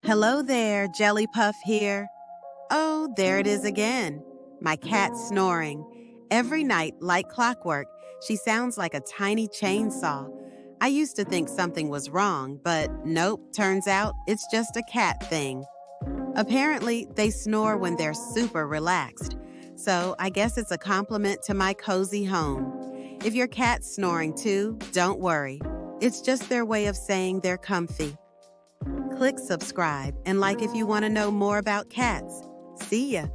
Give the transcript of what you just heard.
Hello there, Jelly Puff here. Oh, there it is again. My cat snoring. Every night, like clockwork, she sounds like a tiny chainsaw. I used to think something was wrong, but nope, turns out it's just a cat thing. Apparently, they snore when they're super relaxed. So I guess it's a compliment to my cozy home. If your cat's snoring too, don't worry. It's just their way of saying they're comfy. Click subscribe and like if you want to know more about cats. See ya!